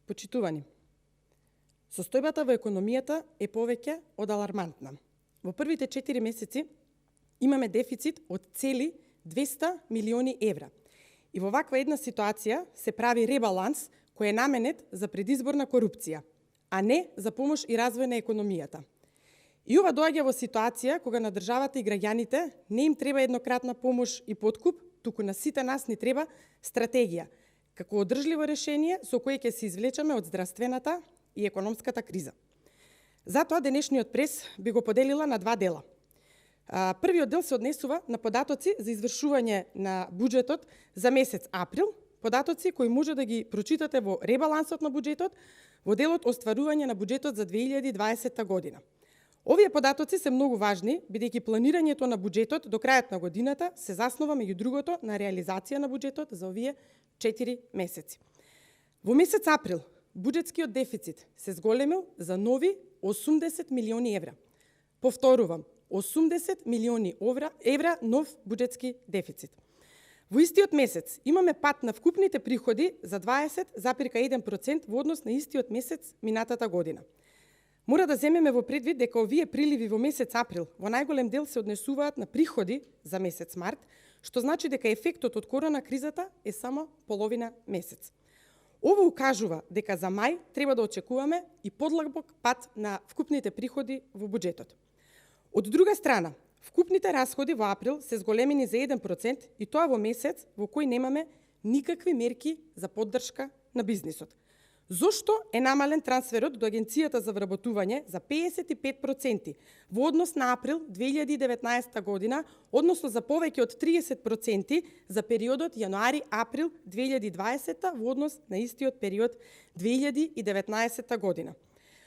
Почитувани, состојбата во економијата е повеќе од алармантна. Во првите 4 месеци имаме дефицит од цели 200 милиони евра. И во ваква една ситуација се прави ребаланс кој е наменет за предизборна корупција, а не за помош и развој на економијата. И ова доаѓа во ситуација кога на државата и граѓаните не им треба еднократна помош и подкуп, туку на сите нас ни треба стратегија, како одржливо решение со кое ќе се извлечеме од здравствената и економската криза. Затоа денешниот прес би го поделила на два дела. Првиот дел се однесува на податоци за извршување на буџетот за месец април, податоци кои може да ги прочитате во ребалансот на буџетот, во делот остварување на буџетот за 2020 година. Овие податоци се многу важни, бидејќи планирањето на буџетот до крајот на годината се заснова меѓу другото на реализација на буџетот за овие 4 месеци. Во месец април буџетскиот дефицит се зголемил за нови 80 милиони евра. Повторувам, 80 милиони евра нов буџетски дефицит. Во истиот месец имаме пат на вкупните приходи за 20,1% во однос на истиот месец минатата година. Мора да земеме во предвид дека овие приливи во месец април во најголем дел се однесуваат на приходи за месец март, што значи дека ефектот од корона кризата е само половина месец. Ово укажува дека за мај треба да очекуваме и подлабок пат на вкупните приходи во буџетот. Од друга страна, вкупните расходи во април се зголемени за 1% и тоа во месец во кој немаме никакви мерки за поддршка на бизнисот. Зошто е намален трансферот до Агенцијата за вработување за 55% во однос на април 2019 година, односно за повеќе од 30% за периодот јануари-април 2020 во однос на истиот период 2019 година.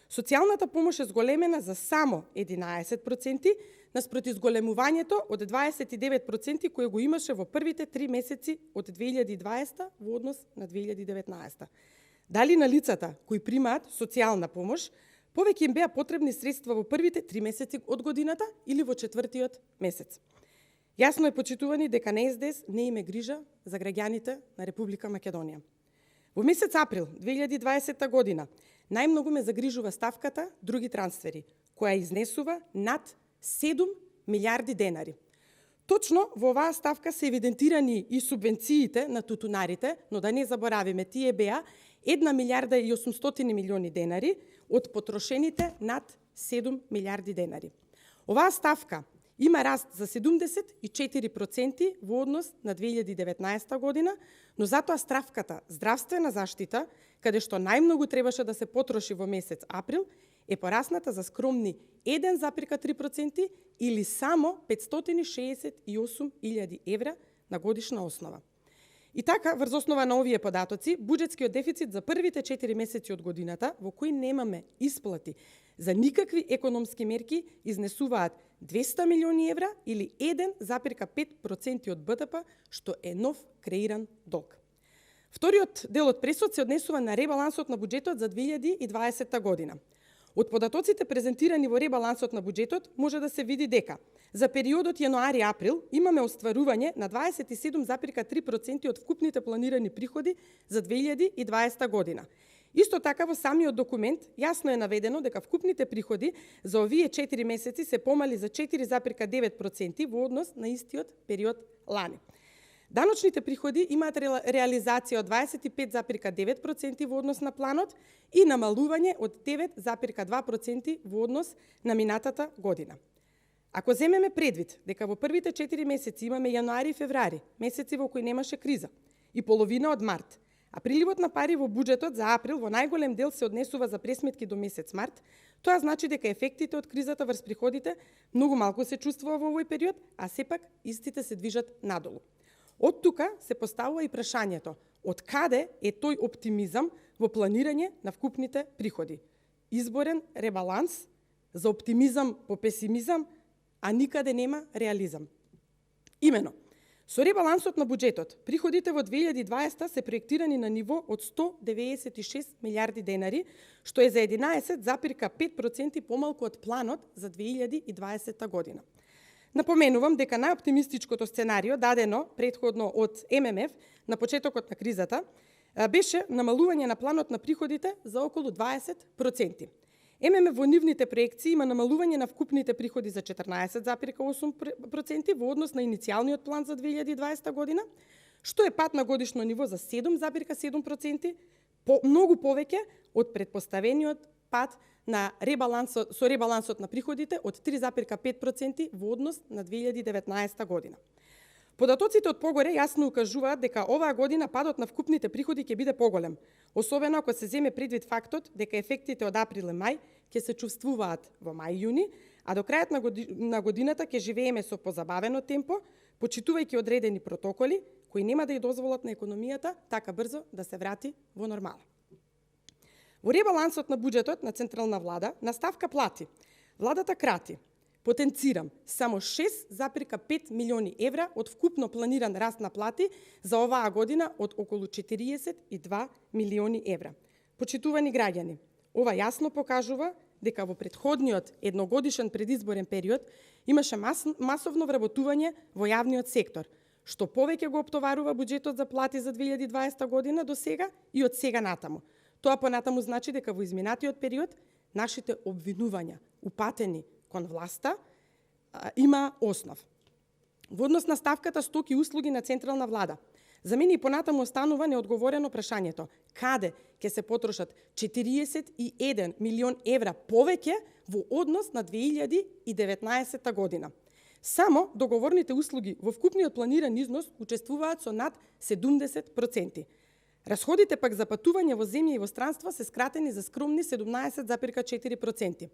Социјалната помош е зголемена за само 11%, наспроти зголемувањето од 29% кој го имаше во првите 3 месеци од 2020 во однос на 2019. Дали на лицата кои примаат социјална помош, повеќе им беа потребни средства во првите 3 месеци од годината или во 4-тиот месец. Јасно е, почитувани, дека на СДС не име грижа за граѓаните на Република Македонија. Во месец април 2020 година најмногу ме загрижува ставката други трансфери, која изнесува над 7 милиарди денари. Точно во оваа ставка се евидентирани и субвенциите на тутунарите, но да не заборавиме, тие беа 1 милиарда и 800 милиони денари од потрошените над 7 милиарди денари. Оваа ставка има раст за 74% во однос на 2019 година, но затоа ставката здравствена заштита, каде што најмногу требаше да се потроши во месец април, е порасната за скромни 1,3% или само 568.000 евра на годишна основа. И така, врз основа на овие податоци, буџетскиот дефицит за првите 4 месеци од годината, во кои немаме исплати за никакви економски мерки, изнесуваат 200 милиони евра или 1,5% од БДП, што е нов креиран долг. Вториот дел од пресот се однесува на ребалансот на буџетот за 2020 година. Од податоците презентирани во ребалансот на буџетот може да се види дека за периодот јануари-април имаме остварување на 27,3% од вкупните планирани приходи за 2020 година. Исто така во самиот документ јасно е наведено дека вкупните приходи за овие 4 месеци се помали за 4,9% во однос на истиот период лани. Даночните приходи имаат реализација од 25,9% во однос на планот и намалување од 9,2% во однос на минатата година. Ако земеме предвид дека во првите 4 месеци имаме јануари и февруари, месеци во кои немаше криза, и половина од март, а приливот на пари во буџетот за април во најголем дел се однесува за пресметки до месец март, тоа значи дека ефектите од кризата врз приходите многу малку се чувствува во овој период, а сепак истите се движат надолу. Од тука се поставува и прашањето, од каде е тој оптимизам во планирање на вкупните приходи? Изборен ребаланс за оптимизам по песимизам, а никаде нема реализам. Имено, со ребалансот на буџетот, приходите во 2020 се проектирани на ниво од 196 милиарди денари, што е за 11,5% помалку од планот за 2020 година. Напоменувам дека најоптимистичкото сценарио дадено претходно од ММФ на почетокот на кризата беше намалување на планот на приходите за околу 20%. ММФ во нивните проекции има намалување на вкупните приходи за 14,8% во однос на иницијалниот план за 2020 година, што е пат на годишно ниво за 7,7%, многу повеќе од претпоставениот пат на ребалансот на приходите од 3,5% во однос на 2019 година. Податоците од погоре јасно укажуваат дека оваа година падот на вкупните приходи ќе биде поголем, особено ако се земе предвид фактот дека ефектите од април и мај ќе се чувствуваат во мај-јуни, а до крајот на годината ќе живееме со позабавено темпо, почитувајќи одредени протоколи кои нема да ја дозволат на економијата така брзо да се врати во нормала. Во ребалансот на буџетот на централна влада на ставка плати, владата крати, потенцирам, само 6,5 милиони евра од вкупно планиран раст на плати за оваа година од околу 42 милиони евра. Почитувани граѓани, ова јасно покажува дека во претходниот едногодишен предизборен период имаше масовно вработување во јавниот сектор, што повеќе го оптоварува буџетот за плати за 2020 година до сега и од сега натаму. Тоа понатаму значи дека во изминатиот период нашите обвинувања, упатени кон власта, има основ. Во однос на ставката стоки и услуги на централна влада, за мене и понатаму останува неодговорено прашањето каде ќе се потрошат 41 милион евра повеќе во однос на 2019 година. Само договорните услуги во вкупниот планиран износ учествуваат со над 70%. Расходите пак за патување во земја и во странство се скратени за скромни 17,4%.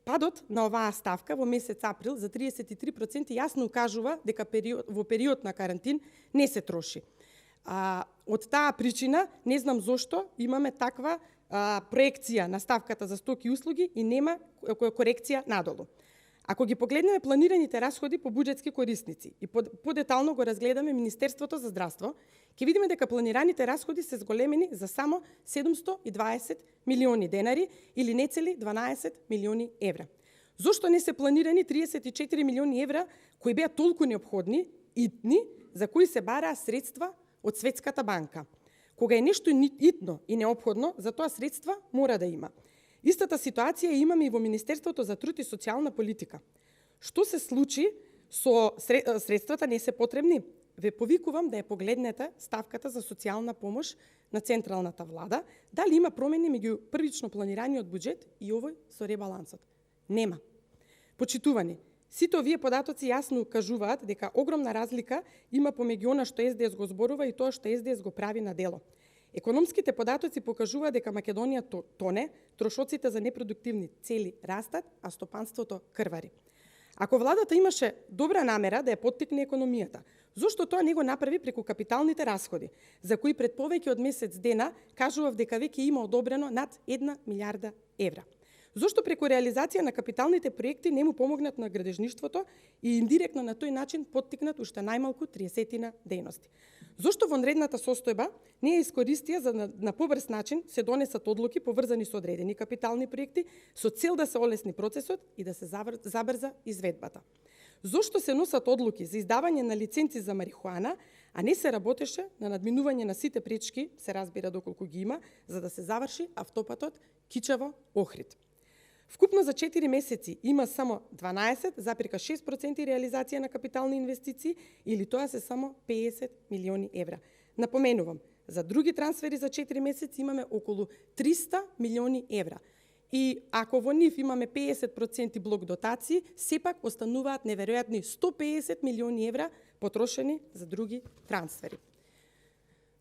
Падот на оваа ставка во месец април за 33% јасно укажува дека во период на карантин не се троши. Од таа причина не знам зошто имаме таква проекција на ставката за стоки и услуги и нема корекција надолу. Ако ги погледнеме планираните расходи по буџетски корисници и подетално го разгледаме Министерството за здравство, ќе видиме дека планираните расходи се зголемени за само 720 милиони денари или нецели 12 милиони евра. Зошто не се планирани 34 милиони евра кои беа толку неопходни, итни, за кои се бараа средства од Светската банка? Кога е нешто итно и неопходно, за тоа средства мора да има. Истата ситуација имаме и во Министерството за труд и социјална политика. Што се случи со средствата не се потребни? Ве повикувам да ја погледнете ставката за социјална помош на централната влада, дали има промени меѓу првично планираниот буџет и овој со ребалансот. Нема. Почитувани, сите овие податоци јасно укажуваат дека огромна разлика има помеѓу она што СДС го зборува и тоа што СДС го прави на дело. Економските податоци покажуваат дека Македонија тоне, трошоците за непродуктивни цели растат, а стопанството крвари. Ако владата имаше добра намера да ја поттикне економијата, зошто тоа не го направи преку капиталните расходи, за кои пред повеќе од месец дена кажував дека веќе има одобрено над 1 милиарда евра? Зошто преку реализација на капиталните проекти не му помогнат на градежништвото и индиректно на тој начин поттикнат уште најмалку 30 дејности? Зошто вонредната состојба не ја искористија за на побрз начин се донесат одлуки поврзани со одредени капитални проекти со цел да се олесни процесот и да се забрза изведбата? Зошто се носат одлуки за издавање на лиценци за марихуана, а не се работеше на надминување на сите пречки, се разбира доколку ги има, за да се заврши автопатот Кичево-Охрид? Вкупно за 4 месеци има само 12,6% реализација на капитални инвестиции или тоа се само 50 милиони евра. Напоменувам, за други трансфери за 4 месеци имаме околу 300 милиони евра. И ако во нив имаме 50% блок дотации, сепак остануваат неверојатни 150 милиони евра потрошени за други трансфери.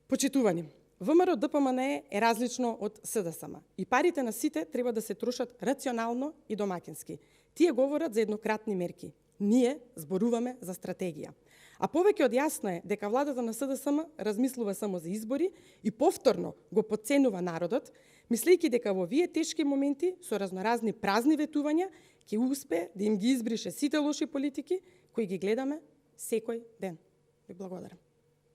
Почитувани, ВМРО ДПМН е различно од СДСМ и парите на сите треба да се трошат рационално и домакински. Тие говорат за еднократни мерки. Ние зборуваме за стратегија. А повеќе од јасно е дека владата на СДСМ размислува само за избори и повторно го потценува народот, мислејќи дека во овие тешки моменти со разноразни празни ветувања ќе успее да им ги избрише сите лоши политики кои ги гледаме секој ден. Ви благодарам.